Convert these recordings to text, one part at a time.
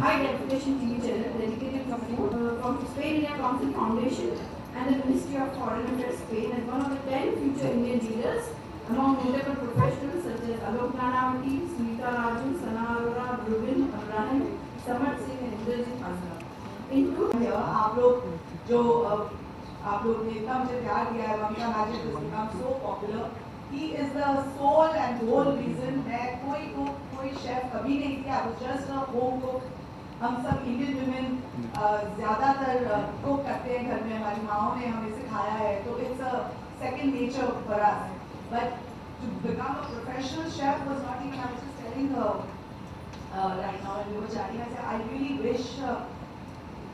high definition TV channel dedicated to food from Spain India Council Foundation and the Ministry of Foreign Affairs Spain as one of the 10 future Indian leaders among notable professionals such as Alok Nanavati, Smita Raju, Sana Arora, Rubin Abraham, Samar Singh and Indrajit Hazra. आप लोग ने इतना मुझे प्यार दिया है, ममता magic has become so popular. He is the soul and whole reason. मैं कोई शेफ कभी नहीं थी. I was just a home cook. हम सब Indian women ज़्यादातर कुक करते हैं घर में. हमारी माओं ने हमें सिखाया है. तो it's a second nature for us. But to become a professional chef was not even. I was just telling her right now when we were chatting. I said I really wish.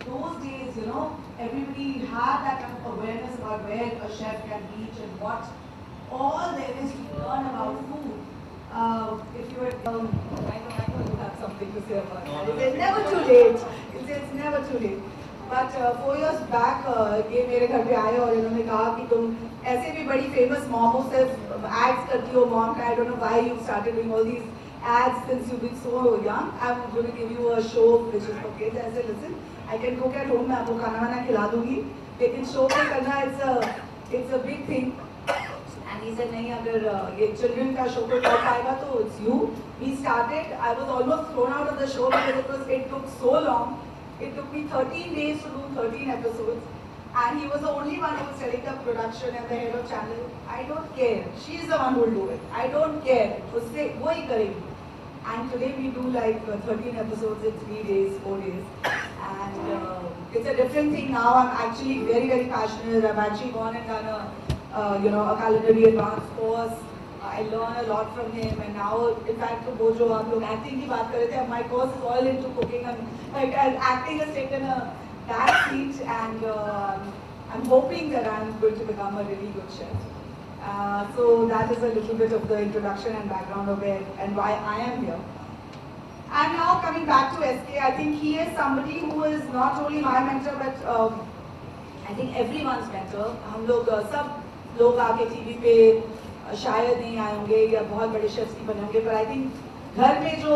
Those days, you know, everybody had that kind of awareness about where a chef can reach and what all there is to learn about food. If you were, I know you have something to say about that. It's never too late. It's never too late. But 4 years back, ये मेरे घर पे आए और इन्होंने कहा कि तुम ऐसे भी बड़ी famous mom हो, सिर्फ ads करती हो mom का. I don't know why you started doing all these ads since you've been so young. I'm going to give you a show which is for kids. I said, listen, I can cook at home. मैं आपको खाना वाना खिला दूँगी. लेकिन show पे करना it's a big thing. And he said नहीं अगर ये children का show पे कर पाएगा तो it's you. We started. I was almost thrown out of the show because it took so long. It took me 13 days to do 13 episodes. And he was the only one who was setting up production and the head of channel. I don't care. She's the one who will do it. I don't care. उससे वो ही करेगी. And today we do like 13 episodes in 3 days, 4 days. And it's a different thing now. I'm actually very, very passionate. I've actually gone and done a culinary advanced course. I learn a lot from him. And now, in fact, वो जो आप लोग acting की बात कर रहे थे, my course is all into cooking. And acting has taken a back seat. And I'm hoping that I'm going to become a really good chef. So that is a little bit of the introduction and background of it and why I am here. And now coming back to SK, I think he is somebody who is not only my mentor but I think everyone's mentor. हम लोग सब लोग आके TV पे शायद नहीं आए होंगे या बहुत बड़े शेफ्स नहीं बने होंगे, but I think घर में जो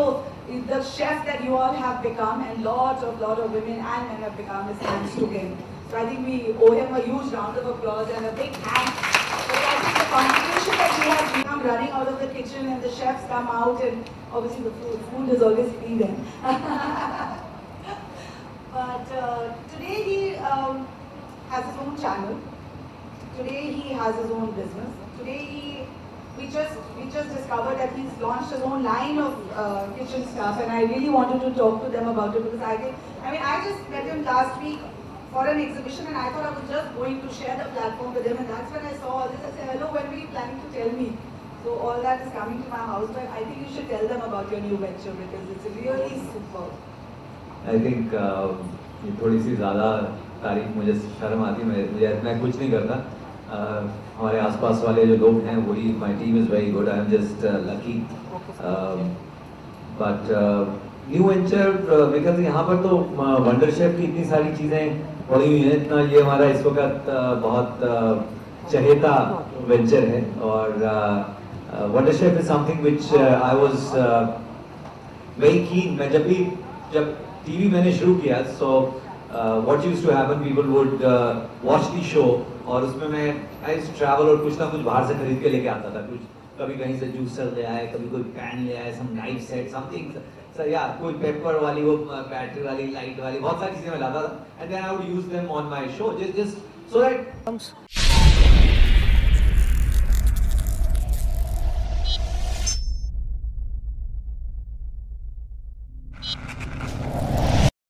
the chef that you all have become and lot of women and men have become is thanks to him. So I think we owe him a huge round of applause and a big thanks. The contribution that he has been, I'm running out of the kitchen and the chefs come out and obviously the food is always free then. But today he has his own channel. Today he has his own business. Today we just discovered that he's launched his own line of kitchen stuff, and I really wanted to talk to them about it because I just met him last week for an exhibition and I thought I was just going to share the platform with him, and that's when I saw all this. I said, hello, when were you planning to tell me? So all that is coming to my house, but I think you should tell them about your new venture because it's really superb. I think ये थोड़ी सी ज़्यादा तारीफ मुझे शर्म आती है, मैं कुछ नहीं करता. हमारे आसपास वाले जो लोग हैं वही, my team is very good. I am just lucky. But new venture because यहाँ पर तो वंडर शेफ की इतनी सारी चीज़ें पड़ी हुई हैं, इतना ये हमारा इस वक्त बहुत चहेता वेंचर है. और Wonder Chef is something which I was very keen. मैं जब टीवी मैंने शुरू किया, so what used to happen, people would watch the show और उसमें मैं आई ट्रैवल और कुछ ना कुछ बाहर से खरीद के लेके आता था. कुछ कभी कहीं से जूसर ले आए, कभी कोई पैन ले आए, सम नाइफ सेट, समथिंग सर या कोई पेपर वाली, वो बैटरी वाली, लाइट वाली, बहुत सारी चीज़ें मैं लाता था. And then I would use them on my show just so that